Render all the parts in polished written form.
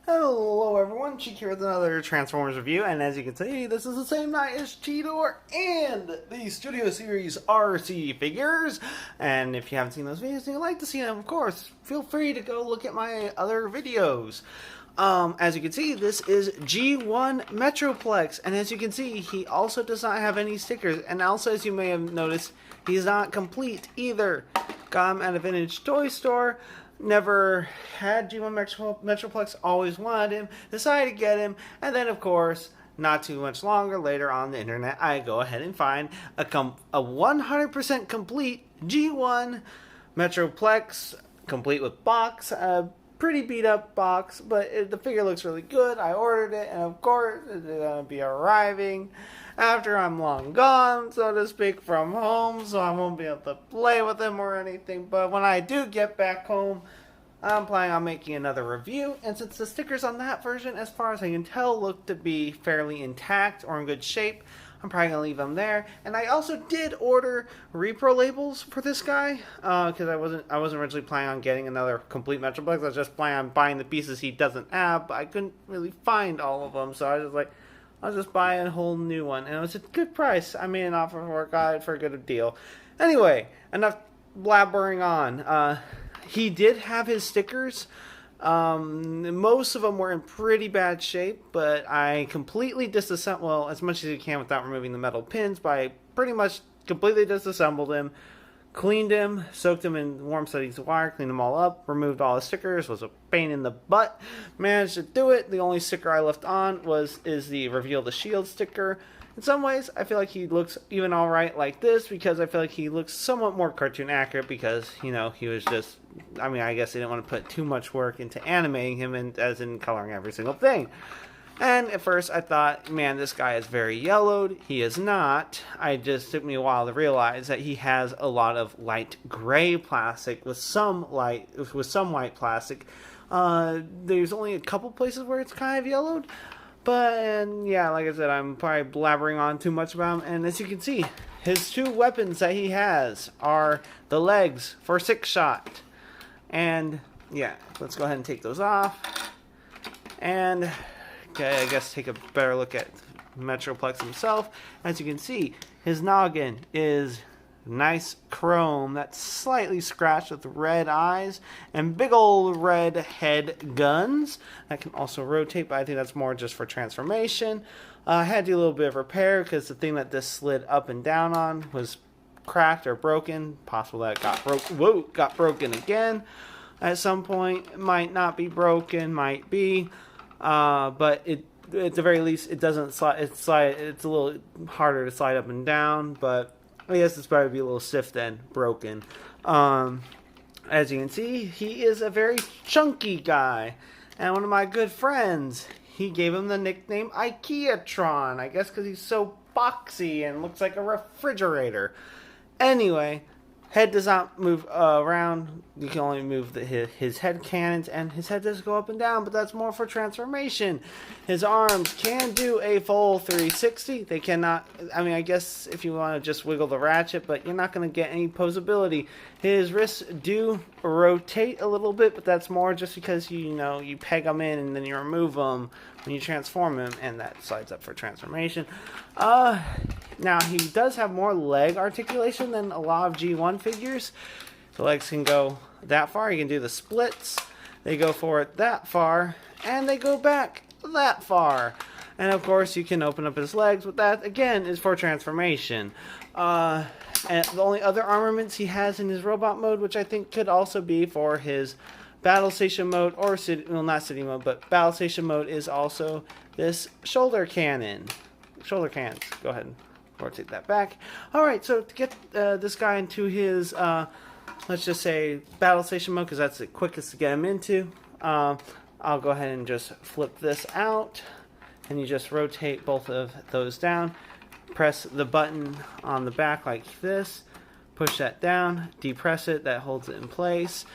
Hello everyone, Sheek here with another Transformers review, and as you can see, this is the same night as Cheetor and the Studio Series RC figures. And if you haven't seen those videos and you'd like to see them, of course, feel free to go look at my other videos. As you can see, this is G1 Metroplex, and as you can see, he also does not have any stickers, and also, as you may have noticed, he's not complete either. Got him at a vintage toy store. Never had G1 Metroplex, always wanted him, decided to get him, and then of course, not too much longer, later on the internet, I go ahead and find a 100% complete G1 Metroplex, complete with box, a pretty beat up box, but the figure looks really good. I ordered it, and of course, it's going to be arriving after I'm long gone, so to speak, from home, so I won't be able to play with them or anything. But when I do get back home, I'm planning on making another review, and since the stickers on that version, as far as I can tell, look to be fairly intact or in good shape, I'm probably going to leave them there. And I also did order repro labels for this guy, because I wasn't originally planning on getting another complete Metroplex. I was just planning on buying the pieces he doesn't have, but I couldn't really find all of them, so I was just like, I'll just buy a whole new one. And it was a good price. I made an offer for it, got it for a good deal. Anyway, enough blabbering on. He did have his stickers. Most of them were in pretty bad shape, but I completely disassembled, well, as much as you can without removing the metal pins, but I pretty much completely disassembled him. Cleaned him, soaked him in warm settings of wire, cleaned them all up, removed all the stickers, was a pain in the butt. Managed to do it. The only sticker I left on is the Reveal the Shield sticker. In some ways, I feel like he looks even alright like this, because I feel like he looks somewhat more cartoon accurate, because, you know, he was just, I mean, I guess they didn't want to put too much work into animating him, and as in coloring every single thing. And at first I thought, man, this guy is very yellowed. He is not. It just took me a while to realize that he has a lot of light gray plastic with some white plastic. There's only a couple places where it's kind of yellowed. But, and yeah, like I said, I'm probably blabbering on too much about him. And as you can see, his two weapons that he has are the legs for 6-shot. And yeah, let's go ahead and take those off. And okay, I guess take a better look at Metroplex himself. As you can see, his noggin is nice chrome that's slightly scratched with red eyes and big old red head guns that can also rotate, but I think that's more just for transformation. I had to do a little bit of repair because the thing that this slid up and down on was cracked or broken. Possible that it got broken again at some point. It might not be broken, might be. But at the very least, it doesn't slide. It's a little harder to slide up and down, but I guess it's better to be a little stiff than broken. As you can see, he is a very chunky guy, and one of my good friends, he gave him the nickname IKEA-tron, I guess because he's so boxy and looks like a refrigerator. Anyway, head does not move around. You can only move his head cannons, and his head does go up and down, but that's more for transformation. His arms can do a full 360. They cannot, I mean, I guess if you want to just wiggle the ratchet, but you're not going to get any posability. His wrists do rotate a little bit, but that's more just because, you know, you peg them in and then you remove them when you transform him, and that slides up for transformation. Now, he does have more leg articulation than a lot of G1 figures. The legs can go that far. You can do the splits. They go forward that far, and they go back that far. And, of course, you can open up his legs, but that, again, is for transformation. And the only other armaments he has in his robot mode, which I think could also be for his battle station mode, or city, well, not city mode, but battle station mode, is also this shoulder cannon. Shoulder cannons. Go ahead and rotate that back. Alright, so to get this guy into his, let's just say, battle station mode, because that's the quickest to get him into, I'll go ahead and just flip this out, and you just rotate both of those down. Press the button on the back like this, push that down, depress it, that holds it in place.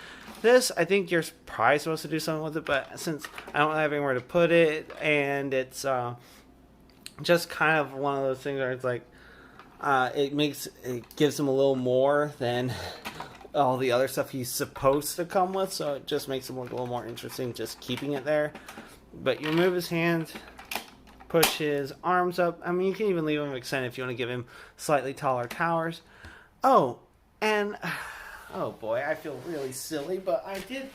This, I think you're probably supposed to do something with it, but since I don't have anywhere to put it, and it's just kind of one of those things where it's like, it gives them a little more than all the other stuff he's supposed to come with, so it just makes him look a little more interesting just keeping it there. But you remove his hands, push his arms up. I mean, you can even leave him extended if you want to give him slightly taller towers. Oh, and oh boy, I feel really silly, but I did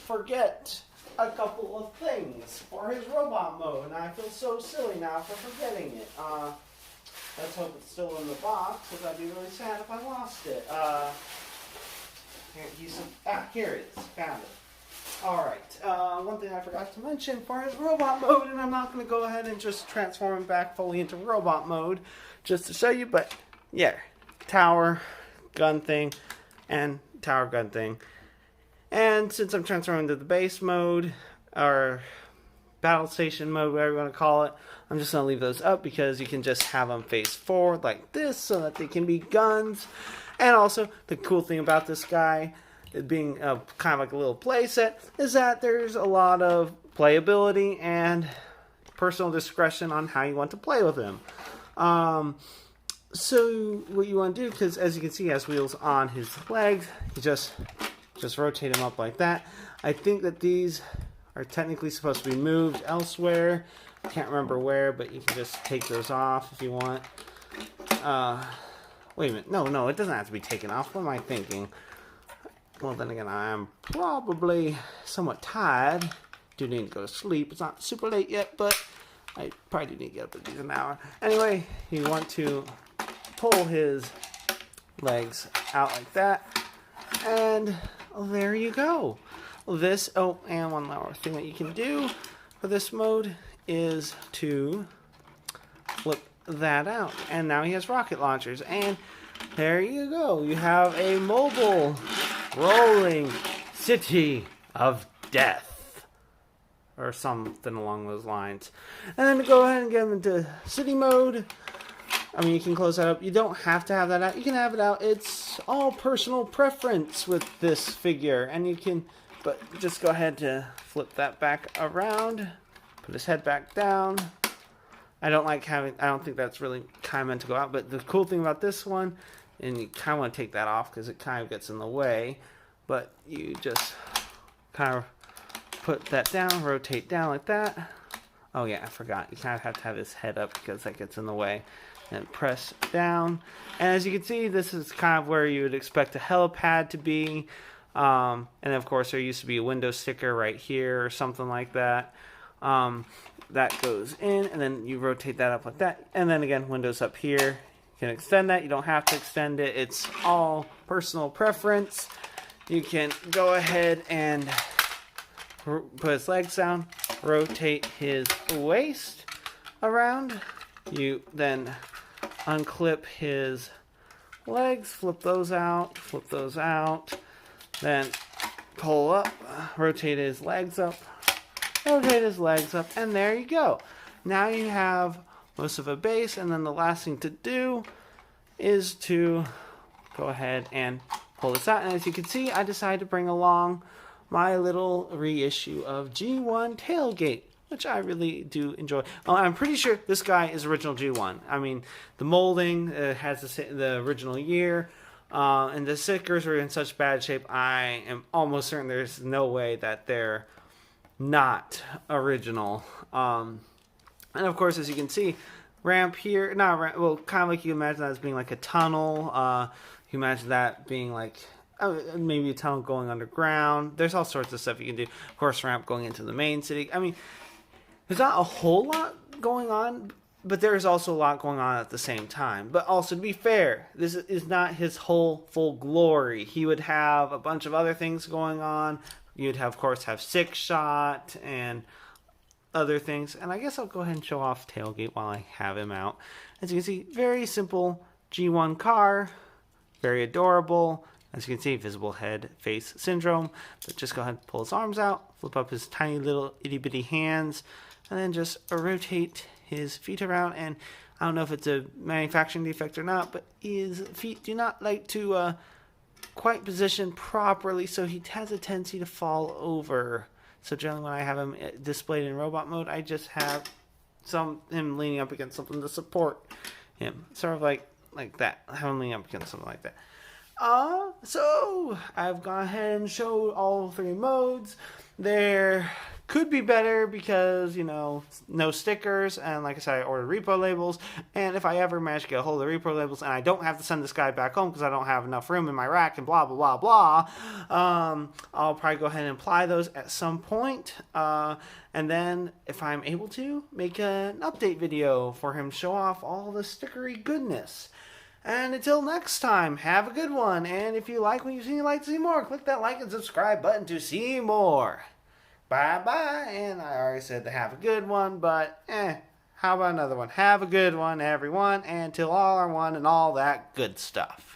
forget a couple of things for his robot mode, and I feel so silly now for forgetting it. Let's hope it's still in the box, because I'd be really sad if I lost it. Here it is. Found it. Alright, one thing I forgot to mention for his robot mode, and I'm not going to go ahead and just transform him back fully into robot mode, just to show you, but yeah, tower, gun thing, and tower gun thing. And since I'm transferring to the base mode, or battle station mode, whatever you want to call it, I'm just going to leave those up because you can just have them face forward like this so that they can be guns. And also, the cool thing about this guy, it being kind of like a little playset, is that there's a lot of playability and personal discretion on how you want to play with him. So what you want to do, because as you can see, he has wheels on his legs, you just rotate him up like that. I think that these are technically supposed to be moved elsewhere. I can't remember where, but you can just take those off if you want. Wait a minute. No, it doesn't have to be taken off. What am I thinking? Well, then again, I am probably somewhat tired. Do need to go to sleep. It's not super late yet, but I probably do need to get up at least an hour. Anyway, you want to pull his legs out like that. And there you go. This, oh, and one more thing that you can do for this mode is to flip that out. And now he has rocket launchers. And there you go. You have a mobile rolling city of death. Or something along those lines. And then to go ahead and get him into city mode, I mean, you can close that up. You don't have to have that out. You can have it out. It's all personal preference with this figure. And you can, but just go ahead to flip that back around. Put his head back down. I don't think that's really kind of meant to go out. But the cool thing about this one, and you kind of want to take that off because it kind of gets in the way. But you just kind of put that down, rotate down like that. Oh yeah, I forgot. You kind of have to have his head up because that gets in the way. And press down. And as you can see, this is kind of where you would expect a helipad to be. And of course, there used to be a window sticker right here or something like that. That goes in, and then you rotate that up like that. And then again, windows up here. You can extend that. You don't have to extend it. It's all personal preference. You can go ahead and put his legs down, rotate his waist around. You then unclip his legs, flip those out, then pull up, rotate his legs up, and there you go. Now you have most of a base, and then the last thing to do is to go ahead and pull this out. And as you can see, I decided to bring along my little reissue of G1 Tailgate, which I really do enjoy. I'm pretty sure this guy is original G1. I mean, the molding has the original year, and the stickers are in such bad shape, I am almost certain there's no way that they're not original. And of course, as you can see, ramp here, not ramp, well, kind of like you imagine that as being like a tunnel. You imagine that being like maybe a tunnel going underground. There's all sorts of stuff you can do. Of course, ramp going into the main city. I mean, there's not a whole lot going on, but there's also a lot going on at the same time. But also, to be fair, this is not his whole full glory. He would have a bunch of other things going on. You'd have, of course, have Six Shot and other things. And I guess I'll go ahead and show off Tailgate while I have him out. As you can see, very simple G1 car. Very adorable. As you can see, visible head face syndrome. But just go ahead and pull his arms out, flip up his tiny little itty bitty hands, and then just rotate his feet around. And I don't know if it's a manufacturing defect or not, but his feet do not like to quite position properly, so he has a tendency to fall over. So generally when I have him displayed in robot mode, I just have him leaning up against something to support him. Sort of like that. I have him leaning up against something like that. So I've gone ahead and showed all 3 modes. There could be better because, no stickers, and like I said, I ordered repo labels, and if I ever manage to get a hold of the repo labels and I don't have to send this guy back home because I don't have enough room in my rack and blah, blah, blah, blah, I'll probably go ahead and apply those at some point, and then if I'm able to, make an update video for him to show off all the stickery goodness. And until next time, have a good one. And if you like what you see and you'd like to see more, click that like and subscribe button to see more. Bye-bye. And I already said to have a good one, but how about another one? Have a good one, everyone. And till all are one and all that good stuff.